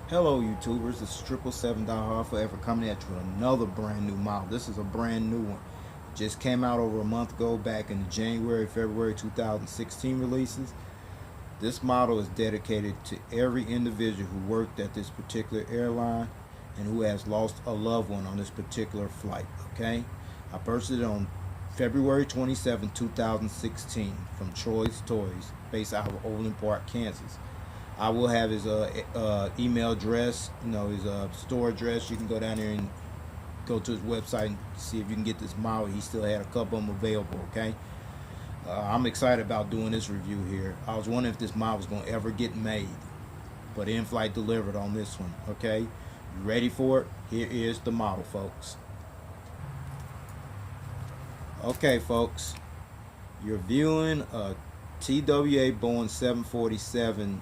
Hello YouTubers, this is 777 Forever coming at you with another brand new model. This is a brand new one. Just came out over a month ago, back in the January, February 2016 releases. This model is dedicated to every individual who worked at this particular airline and who has lost a loved one on this particular flight. Okay, I purchased it on February 27, 2016 from Troy's Toys, based out of Overland Park, Kansas. I will have his email address, his store address. You can go down there and go to his website and see if you can get this model. He still had a couple of them available. Okay, I'm excited about doing this review here. I was wondering if this model was going to ever get made, but Inflight delivered on this one. Okay, you ready for it? Here is the model, folks. Okay, folks, you're viewing a TWA Boeing 747-100.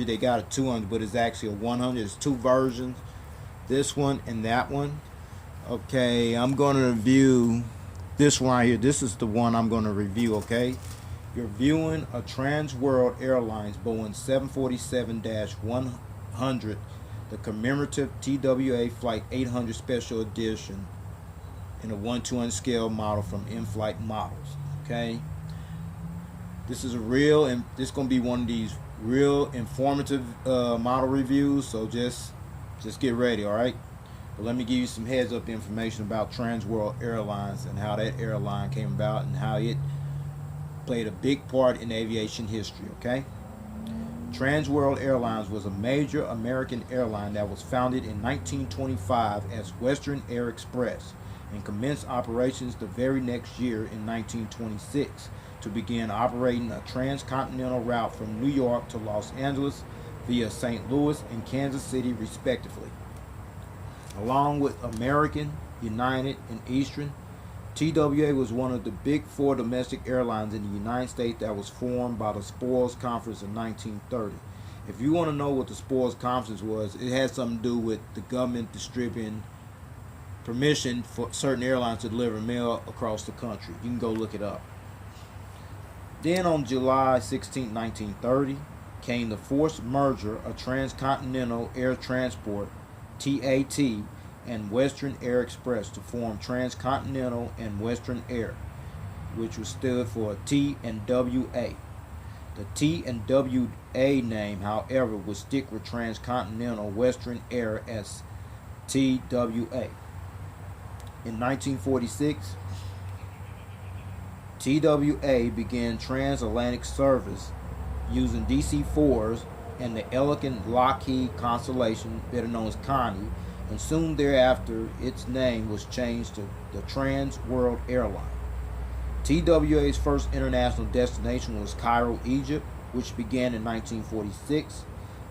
They got a 200, but it's actually a 100. There's two versions, this one and that one. Okay, I'm going to review this one right here. This is the one I'm going to review. Okay, you're viewing a Trans World Airlines Boeing 747-100, the Commemorative TWA Flight 800 Special Edition in a 1/200 scale model from Inflight Models. Okay, this is a real, and this is going to be one of these real informative model reviews, so just get ready. All right, but let me give you some heads up information about Trans World Airlines and how that airline came about and how it played a big part in aviation history. Okay, Trans World Airlines was a major American airline that was founded in 1925 as Western Air Express and commenced operations the very next year in 1926 to begin operating a transcontinental route from New York to Los Angeles via St. Louis and Kansas City respectively. Along with American, United, and Eastern, TWA was one of the big four domestic airlines in the United States that was formed by the Spoils Conference in 1930. If you want to know what the Spoils Conference was, it had something to do with the government distributing permission for certain airlines to deliver mail across the country. You can go look it up. Then on July 16, 1930, came the forced merger of Transcontinental Air Transport, TAT, and Western Air Express to form Transcontinental and Western Air, which was stood for T&WA. The T&WA name, however, would stick with Transcontinental Western Air as TWA. In 1946, TWA began transatlantic service using DC-4s and the Elegant Lockheed Constellation, better known as Connie, and soon thereafter its name was changed to the Trans World Airline. TWA's first international destination was Cairo, Egypt, which began in 1946,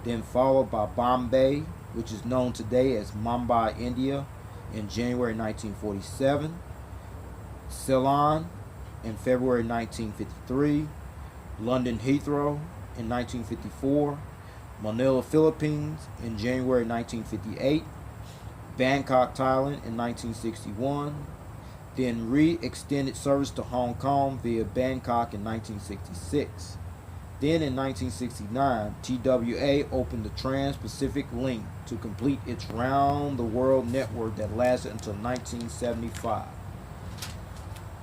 then followed by Bombay, which is known today as Mumbai, India, in January 1947, Ceylon in February 1953, London Heathrow in 1954, Manila, Philippines in January 1958, Bangkok, Thailand in 1961, then re-extended service to Hong Kong via Bangkok in 1966. Then in 1969, TWA opened the Trans-Pacific Link to complete its round-the-world network that lasted until 1975.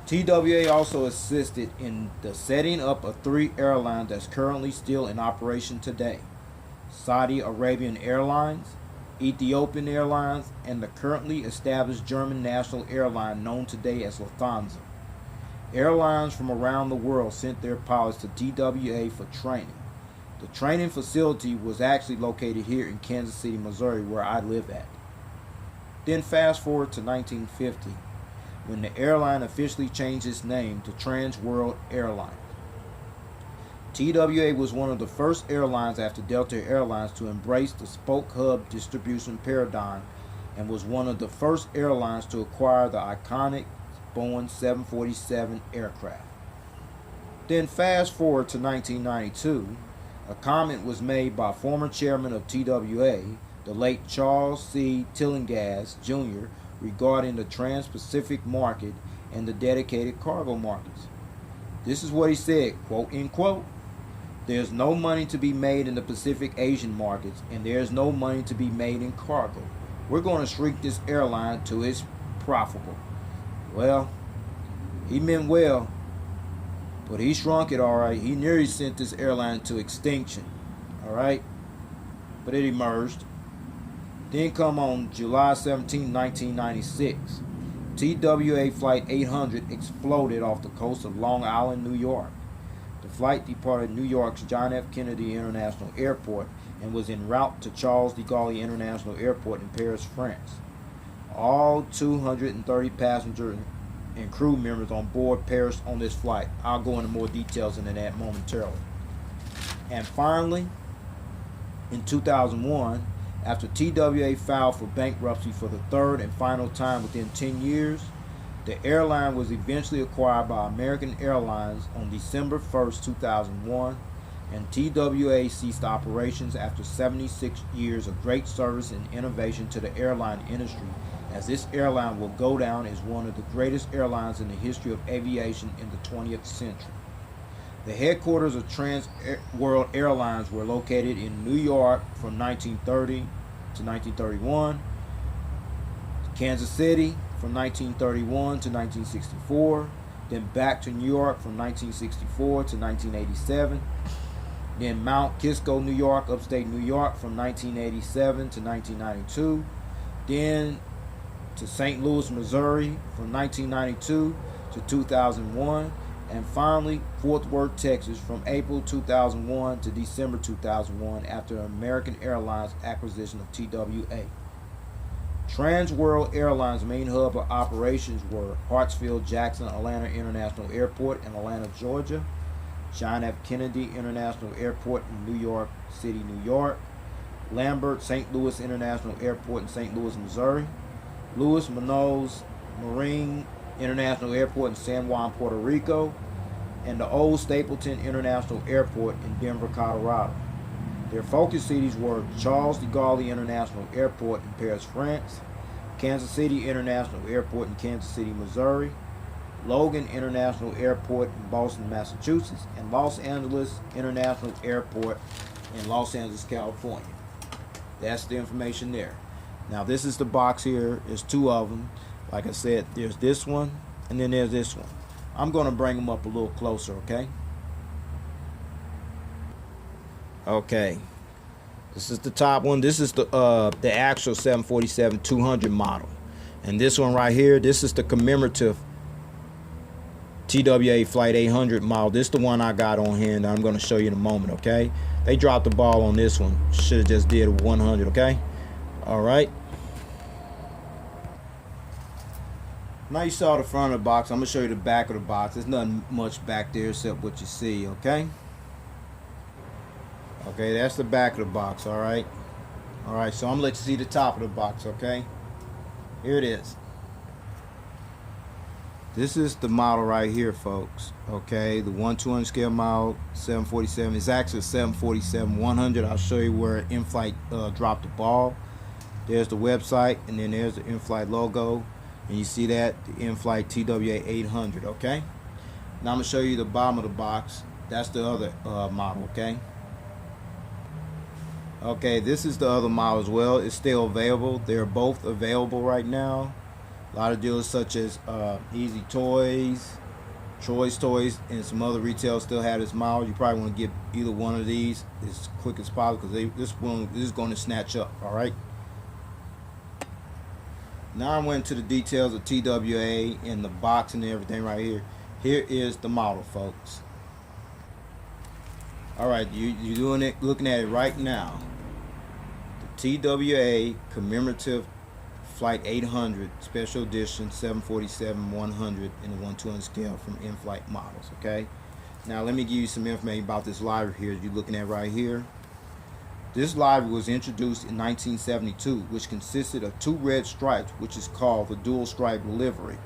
TWA also assisted in the setting up of three airlines that's currently still in operation today: Saudi Arabian Airlines, Ethiopian Airlines, and the currently established German national airline known today as Lufthansa. Airlines from around the world sent their pilots to TWA for training. The training facility was actually located here in Kansas City, Missouri, where I live at. Then fast forward to 1950, when the airline officially changed its name to Trans World Airlines. TWA was one of the first airlines after Delta Airlines to embrace the spoke hub distribution paradigm and was one of the first airlines to acquire the iconic Boeing 747 aircraft. Then fast forward to 1992, a comment was made by former chairman of TWA, the late Charles C. Tillinghast Jr., regarding the Trans-Pacific market and the dedicated cargo markets. This is what he said, quote unquote, There's no money to be made in the Pacific Asian markets, and there's no money to be made in cargo. We're going to shrink this airline to its profitable. Well, he meant well, but he shrunk it all right. He nearly sent this airline to extinction, all right? But it emerged. Then come on July 17, 1996, TWA Flight 800 exploded off the coast of Long Island, New York. The flight departed New York's John F. Kennedy International Airport and was en route to Charles de Gaulle International Airport in Paris, France. All 230 passengers and crew members on board perished on this flight. I'll go into more details into that momentarily. And finally, in 2001, after TWA filed for bankruptcy for the third and final time within 10 years, the airline was eventually acquired by American Airlines on December 1st, 2001, and TWA ceased operations after 76 years of great service and innovation to the airline industry, as this airline will go down as one of the greatest airlines in the history of aviation in the 20th century. The headquarters of Trans World Airlines were located in New York from 1930 to 1931, Kansas City from 1931 to 1964, then back to New York from 1964 to 1987, then Mount Kisco, New York, upstate New York from 1987 to 1992, then to St. Louis, Missouri from 1992 to 2001, and finally Fort Worth, Texas from April 2001 to December 2001 after American Airlines acquisition of TWA. Trans World Airlines' main hub of operations were Hartsfield Jackson Atlanta International Airport in Atlanta, Georgia, John F. Kennedy International Airport in New York City, New York, Lambert St. Louis International Airport in St. Louis, Missouri, Louis Munoz Marin International Airport in San Juan, Puerto Rico, and the Old Stapleton International Airport in Denver, Colorado. Their focus cities were Charles de Gaulle International Airport in Paris, France, Kansas City International Airport in Kansas City, Missouri, Logan International Airport in Boston, Massachusetts, and Los Angeles International Airport in Los Angeles, California. That's the information there. Now this is the box here. There's two of them. Like I said, there's this one and then there's this one. I'm going to bring them up a little closer, okay? Okay. This is the top one. This is the actual 747-200 model. And this one right here, this is the commemorative TWA Flight 800 model. This is the one I got on here, and I'm going to show you in a moment, okay? They dropped the ball on this one. Should have just did a 100, okay? All right. Now you saw the front of the box. I'm going to show you the back of the box. There's nothing much back there except what you see, okay? Okay, that's the back of the box, all right? All right, so I'm going to let you see the top of the box, okay? Here it is. This is the model right here, folks, okay? The 1/200 scale model, 747. It's actually a 747-100. I'll show you where Inflight dropped the ball. There's the website, and then there's the Inflight logo. And you see that, the Inflight TWA 800, okay? Now I'm going to show you the bottom of the box. That's the other model, okay? Okay, this is the other model as well. It's still available. They're both available right now. A lot of dealers such as Easy Toys, Choice Toys, and some other retailers still have this model. You probably want to get either one of these as quick as possible because this one is going to snatch up, all right? Now I went into the details of TWA and the box and everything right here. Here is the model, folks. All right, you're doing it, looking at it right now. The TWA Commemorative Flight 800 Special Edition 747-100 in the 1/200 scale from Inflight Models. Okay. Now let me give you some information about this livery here. You're looking at right here. This livery was introduced in 1972, which consisted of 2 red stripes, which is called the dual stripe livery,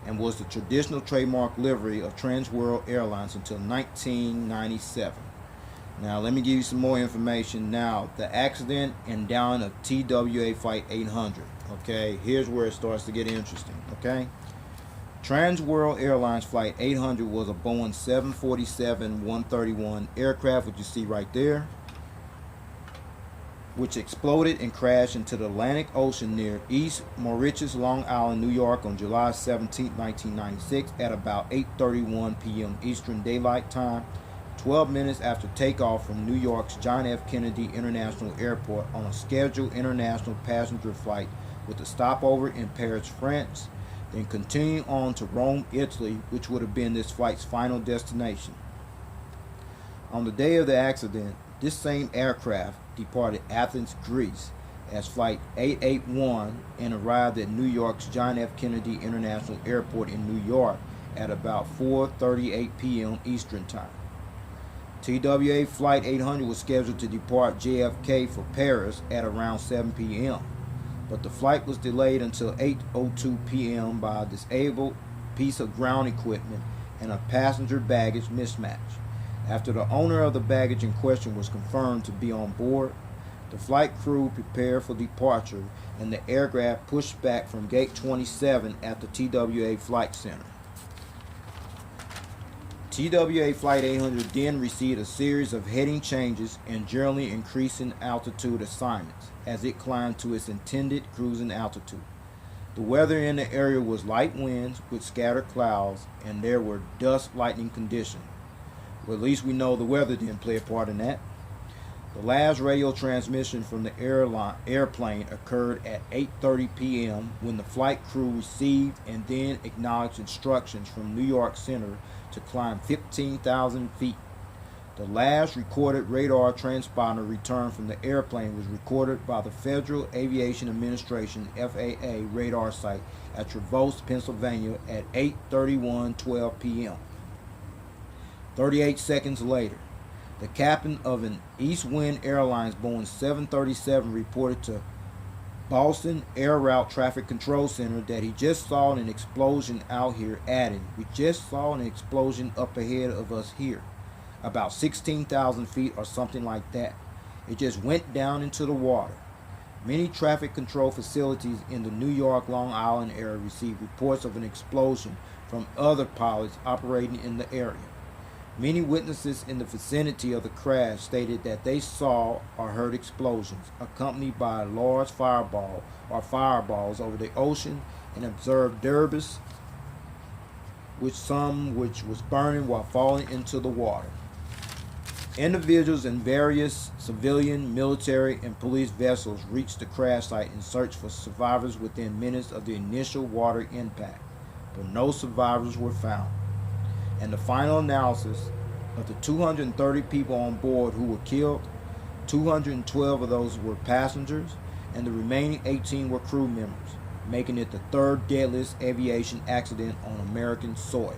and was the traditional trademark livery of Trans World Airlines until 1997. Now let me give you some more information now. The accident and down of TWA Flight 800. Okay, here's where it starts to get interesting. Okay, Trans World Airlines Flight 800 was a Boeing 747-131 aircraft, which you see right there, which exploded and crashed into the Atlantic Ocean near East Moriches, Long Island, New York on July 17, 1996 at about 8:31 p.m. Eastern Daylight Time, 12 minutes after takeoff from New York's John F. Kennedy International Airport on a scheduled international passenger flight with a stopover in Paris, France, then continuing on to Rome, Italy, which would have been this flight's final destination. On the day of the accident, this same aircraft departed Athens, Greece as Flight 881 and arrived at New York's John F. Kennedy International Airport in New York at about 4:38 p.m. Eastern Time. TWA Flight 800 was scheduled to depart JFK for Paris at around 7 p.m., but the flight was delayed until 8:02 p.m. by a disabled piece of ground equipment and a passenger baggage mismatch. After the owner of the baggage in question was confirmed to be on board, the flight crew prepared for departure and the aircraft pushed back from Gate 27 at the TWA Flight Center. TWA Flight 800 then received a series of heading changes and generally increasing altitude assignments as it climbed to its intended cruising altitude. The weather in the area was light winds with scattered clouds, and there were dust lightning conditions. Well, at least we know the weather didn't play a part in that. The last radio transmission from the airplane occurred at 8:30 p.m. when the flight crew received and then acknowledged instructions from New York Center to climb 15,000 feet. The last recorded radar transponder returned from the airplane was recorded by the Federal Aviation Administration (FAA) radar site at Traverse, Pennsylvania at 8:31:12 p.m. 38 seconds later, the captain of an East Wind Airlines Boeing 737 reported to Boston Air Route Traffic Control Center that he just saw an explosion out here, adding, "We just saw an explosion up ahead of us here, about 16,000 feet or something like that. It just went down into the water." Many traffic control facilities in the New York, Long Island area received reports of an explosion from other pilots operating in the area. Many witnesses in the vicinity of the crash stated that they saw or heard explosions accompanied by a large fireball or fireballs over the ocean and observed debris which was burning while falling into the water. Individuals in various civilian, military, and police vessels reached the crash site in search for survivors within minutes of the initial water impact, but no survivors were found. And the final analysis of the 230 people on board who were killed, 212 of those were passengers, and the remaining 18 were crew members, making it the third deadliest aviation accident on American soil.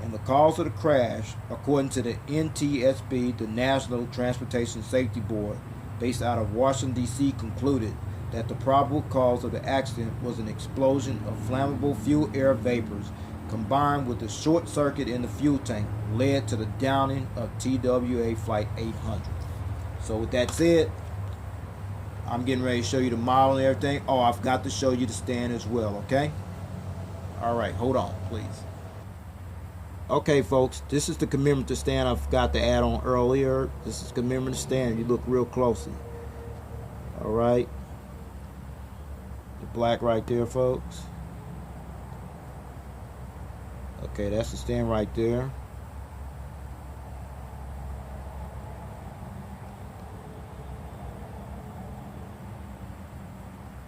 And the cause of the crash, according to the NTSB, the National Transportation Safety Board, based out of Washington, D.C., concluded that the probable cause of the accident was an explosion of flammable fuel air vapors combined with the short circuit in the fuel tank led to the downing of TWA Flight 800. So with that said, I'm getting ready to show you the model and everything. Oh, I forgot to show you the stand as well, okay? Alright, hold on, please. Okay, folks, this is the commemorative stand I forgot to add on earlier. This is commemorative stand. You look real closely. Alright. The black right there, folks. Okay, that's the stand right there.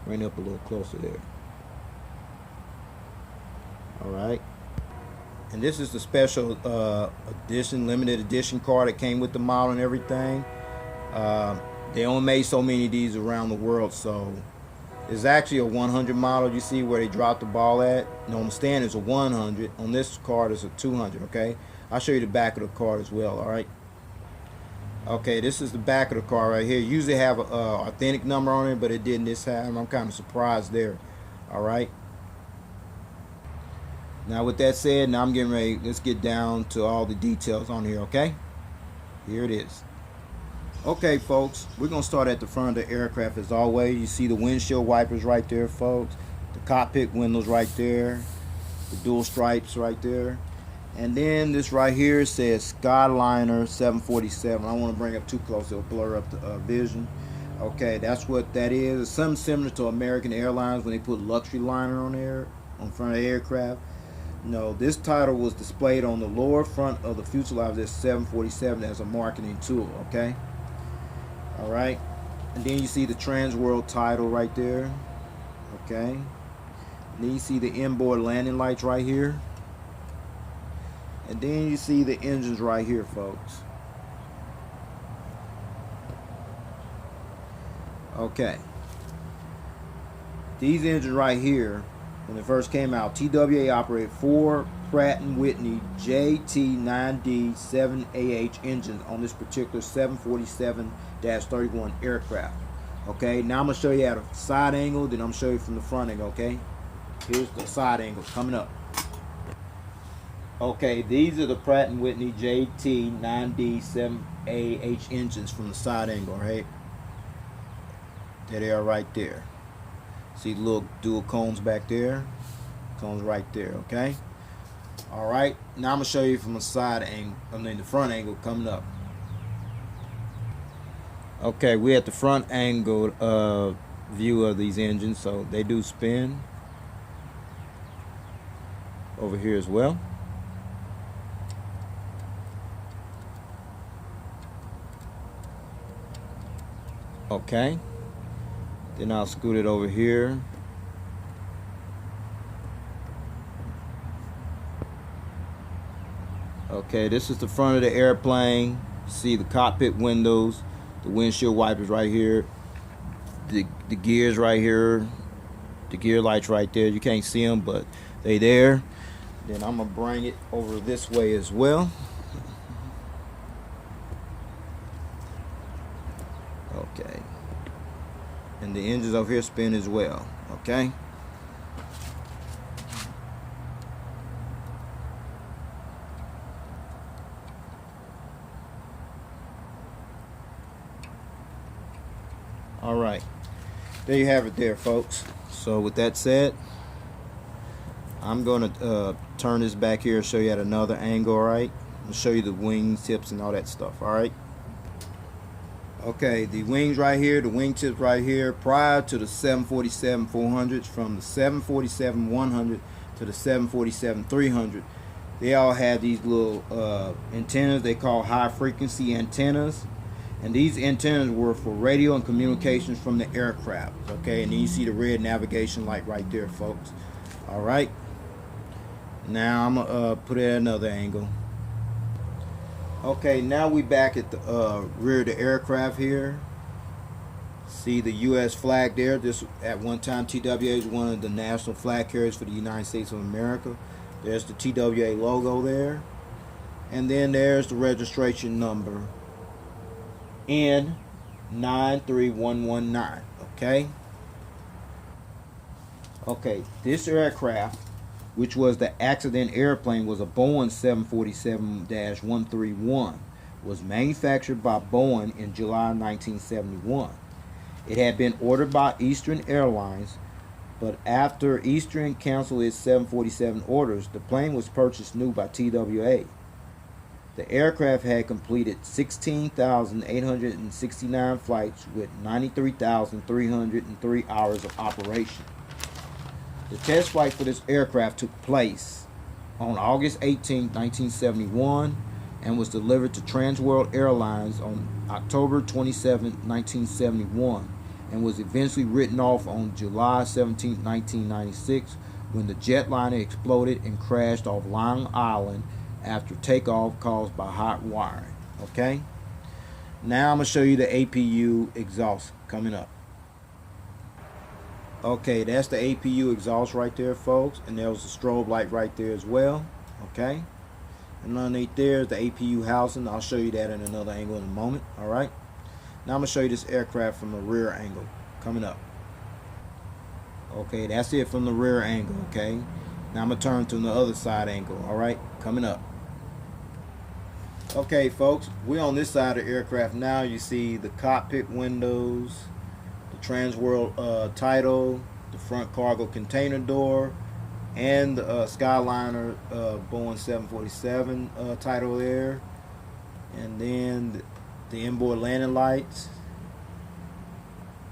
Bring it up a little closer there. Alright. And this is the special edition, limited edition car that came with the model and everything. They only made so many of these around the world, so it's actually a 100 model. You see where they dropped the ball at? And on the stand is a 100. On this card is a 200, okay? I'll show you the back of the card as well, alright? Okay, this is the back of the car right here. Usually have a authentic number on it, but it didn't this time. I'm kind of surprised there, alright? Now with that said, now I'm getting ready. Let's get down to all the details on here, okay? Here it is. Okay, folks, we're going to start at the front of the aircraft as always. You see the windshield wipers right there, folks. The cockpit windows right there. the dual stripes right there. And then this right here says Skyliner 747. I don't want to bring it up too close, it'll blur up the vision. Okay, that's what that is. It's something similar to American Airlines when they put luxury liner on there, on front of the aircraft. No, this title was displayed on the lower front of the fuselage of this 747 as a marketing tool, okay? Alright. And then you see the Trans World title right there. Okay. And then you see the inboard landing lights right here. And then you see the engines right here, folks. Okay. These engines right here, when it first came out, TWA operated 4 Pratt & Whitney JT9D-7AH engines on this particular 747-31 aircraft. Okay, now I'm going to show you at a side angle, then I'm going to show you from the front angle, okay? Here's the side angle coming up. Okay, these are the Pratt & Whitney JT9D-7AH engines from the side angle, right? There they are right there. See the little dual cones back there? Cones right there, okay? Alright, now I'm going to show you from the side angle, the front angle coming up. Okay, we're at the front angle view of these engines, so they do spin over here as well. Okay, then I'll scoot it over here. Okay, this is the front of the airplane. See the cockpit windows, the windshield wipers right here, the gears right here, the gear lights right there. You can't see them, but they there. Then I'm gonna bring it over this way as well. Okay, and the engines over here spin as well. Okay. Alright, there you have it there, folks. So with that said, I'm going to turn this back here and show you at another angle, alright? I'll show you the wings, tips, and all that stuff, alright? Okay, the wings right here, the wing tips right here, prior to the 747-400s, from the 747-100 to the 747-300, they all had these little antennas they call high frequency antennas. And these antennas were for radio and communications from the aircraft. Okay, and then you see the red navigation light right there, folks. Alright. Now I'm gonna put it at another angle. Okay, now we back at the rear of the aircraft here. See the US flag there. This at one time TWA is one of the national flag carriers for the United States of America. There's the TWA logo there. And then there's the registration number. N93119. Okay, this aircraft, which was the accident airplane, was a Boeing 747-131, was manufactured by Boeing in July 1971. It had been ordered by Eastern Airlines, but after Eastern canceled its 747 orders, the plane was purchased new by TWA. The aircraft had completed 16,869 flights with 93,303 hours of operation. The test flight for this aircraft took place on August 18, 1971, and was delivered to Trans World Airlines on October 27, 1971, and was eventually written off on July 17, 1996, when the jetliner exploded and crashed off Long Island after takeoff caused by hot wiring. Okay, now I'm going to show you the APU exhaust coming up. Okay, that's the APU exhaust right there, folks, and there was a strobe light right there as well. Okay, and underneath there is the APU housing. I'll show you that in another angle in a moment. Alright, now I'm going to show you this aircraft from the rear angle coming up. Okay, that's it from the rear angle. Okay, now I'm going to turn to the other side angle. Alright, coming up. Okay, folks, we're on this side of the aircraft now. You see the cockpit windows, the Trans World title, the front cargo container door, and the Skyliner Boeing 747 title there, and then the inboard landing lights,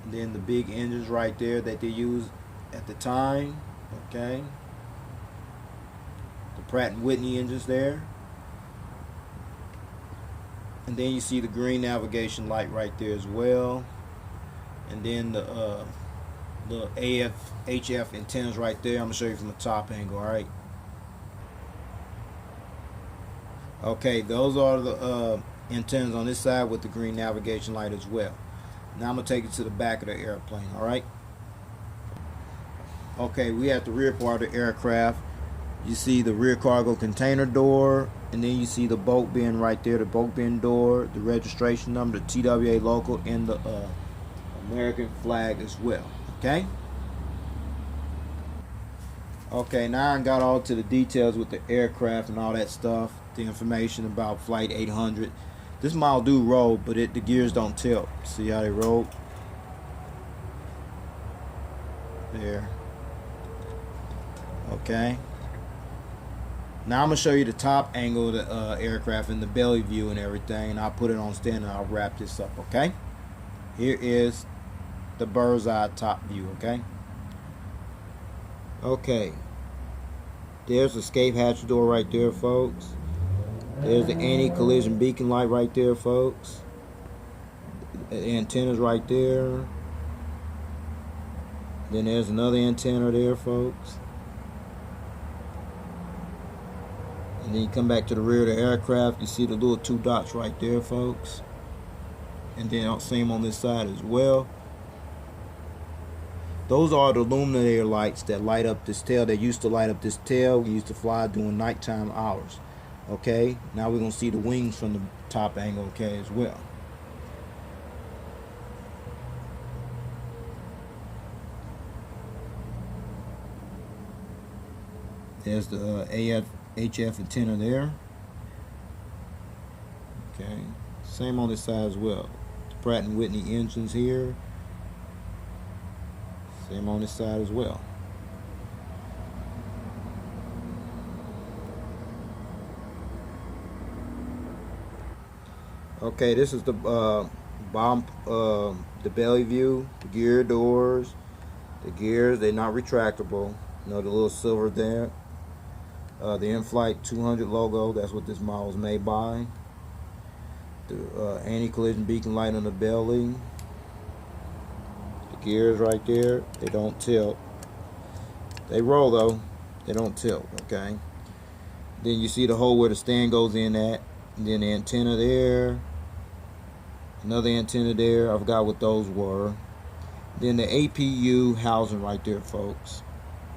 and then the big engines right there that they used at the time. Okay, the Pratt & Whitney engines there, and then you see the green navigation light right there as well, and then the AF HF antennas right there. I'm gonna show you from the top angle. All right. Okay, those are the antennas on this side with the green navigation light as well. Now I'm gonna take you to the back of the airplane. All right. Okay, we at the rear part of the aircraft. You see the rear cargo container door, and then you see the boat bin right there, the boat bin door, the registration number, the TWA logo, and the American flag as well. Okay. Okay, now I got all to the details with the aircraft and all that stuff, the information about Flight 800. This model do roll, but the gears don't tilt. See how they roll? There. Okay. Now I'm going to show you the top angle of the aircraft and the belly view and everything, and I'll put it on stand and I'll wrap this up, okay? Here is the bird's eye top view, okay? Okay. There's the escape hatch door right there, folks. There's the anti-collision beacon light right there, folks. The antenna's right there. Then there's another antenna there, folks. And then you come back to the rear of the aircraft, you see the little two dots right there, folks. And then same on this side as well. Those are the illuminator lights that light up this tail. They used to light up this tail. We used to fly during nighttime hours. Okay, now we're going to see the wings from the top angle, okay, as well. There's the AF HF antenna there. Okay, same on this side as well. The Pratt & Whitney engines here. Same on this side as well. Okay, this is the bottom, the belly view, the gear doors. The gears, they're not retractable. You know, the little silver there. The Inflight 200 logo, that's what this model is made by. The anti-collision beacon light on the belly. The gears right there, they don't tilt. They roll though, they don't tilt, okay? Then you see the hole where the stand goes in at. And then the antenna there. Another antenna there, I forgot what those were. Then the APU housing right there, folks.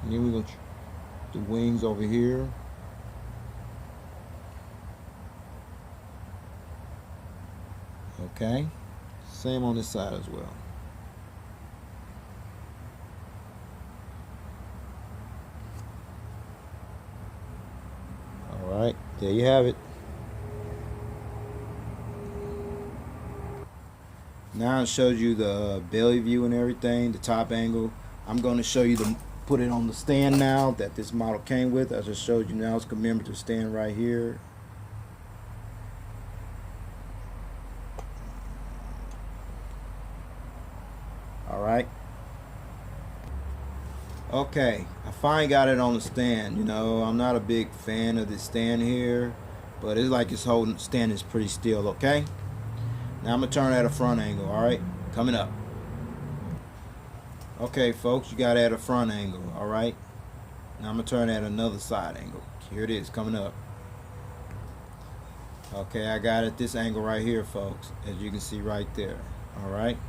And then we're going to the wings over here. Okay, same on this side as well. All right, there you have it. Now it shows you the belly view and everything, the top angle. I'm going to show you put it on the stand now that this model came with. I just showed you now it's commemorative stand right here. Alright. Okay, I finally got it on the stand. You know, I'm not a big fan of this stand here, but it's like it's holding, stand is pretty still, okay? Now I'm going to turn at a front angle, alright? Coming up. Okay, folks, you got it at a front angle, alright? Now I'm going to turn at another side angle. Here it is, coming up. Okay, I got it at this angle right here, folks, as you can see right there, alright?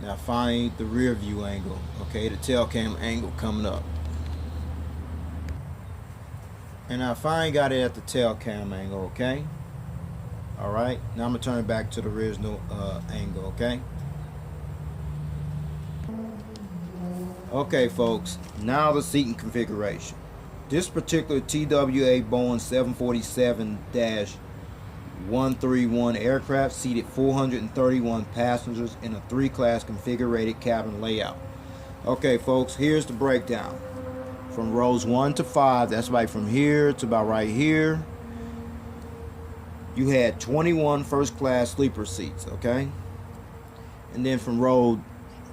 Now find the rear view angle, okay, the tail cam angle coming up. And I finally got it at the tail cam angle, okay? Alright, now I'm going to turn it back to the original angle, okay? Okay, folks, now the seating configuration. This particular TWA Boeing 747-131 aircraft seated 431 passengers in a 3-class configured cabin layout. Okay, folks, here's the breakdown. from rows 1 to 5, that's like from here to about right here, you had 21 first class sleeper seats, okay? And then from row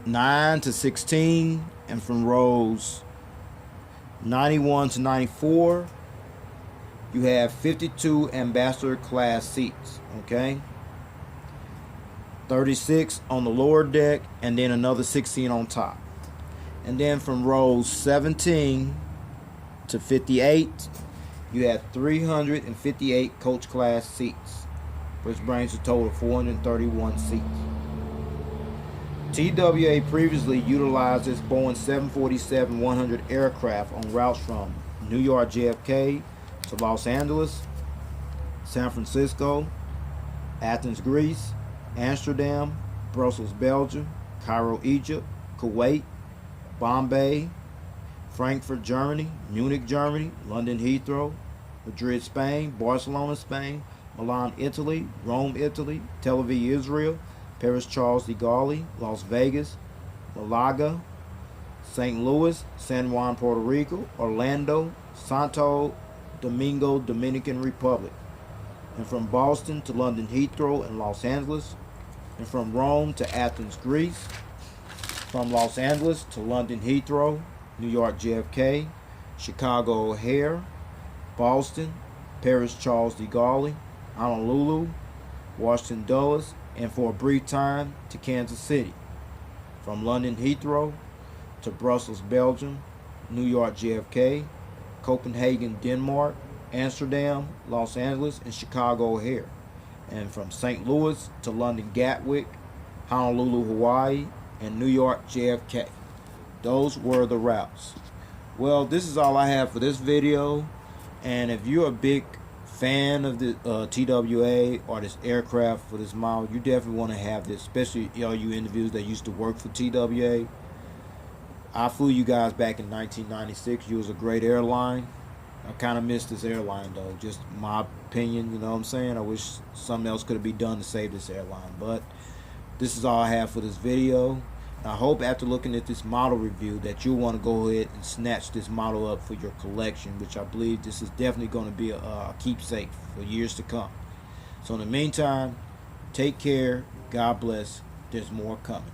9 to 16, and from rows 91 to 94, you have 52 ambassador class seats, okay? 36 on the lower deck, and then another 16 on top. And then from rows 17 to 58, you have 358 coach class seats, which brings a total of 431 seats. TWA previously utilized its Boeing 747-100 aircraft on routes from New York JFK to Los Angeles, San Francisco, Athens, Greece, Amsterdam, Brussels, Belgium, Cairo, Egypt, Kuwait, Bombay, Frankfurt, Germany, Munich, Germany, London Heathrow, Madrid, Spain, Barcelona, Spain, Milan, Italy, Rome, Italy, Tel Aviv, Israel, Paris, Charles de Gaulle, Las Vegas, Malaga, St. Louis, San Juan, Puerto Rico, Orlando, Santo Domingo, Dominican Republic, and from Boston to London Heathrow and Los Angeles, and from Rome to Athens, Greece, from Los Angeles to London Heathrow, New York JFK, Chicago O'Hare, Boston, Paris Charles de Gaulle, Honolulu, Washington Dulles, and for a brief time to Kansas City. From London Heathrow to Brussels, Belgium, New York JFK, Copenhagen, Denmark, Amsterdam, Los Angeles, and Chicago O'Hare. And from St. Louis to London Gatwick, Honolulu, Hawaii, and New York JFK. Those were the routes. Well, this is all I have for this video. And if you're a big fan of the TWA or this aircraft for this model, you definitely want to have this, especially all you individuals that used to work for TWA. I flew you guys back in 1996. You was a great airline. I kind of missed this airline though, just my opinion, you know what I'm saying? I wish something else could have been done to save this airline, but this is all I have for this video. I hope after looking at this model review that you'll want to go ahead and snatch this model up for your collection, which I believe this is definitely going to be a keepsake for years to come. So in the meantime, take care, God bless, there's more coming.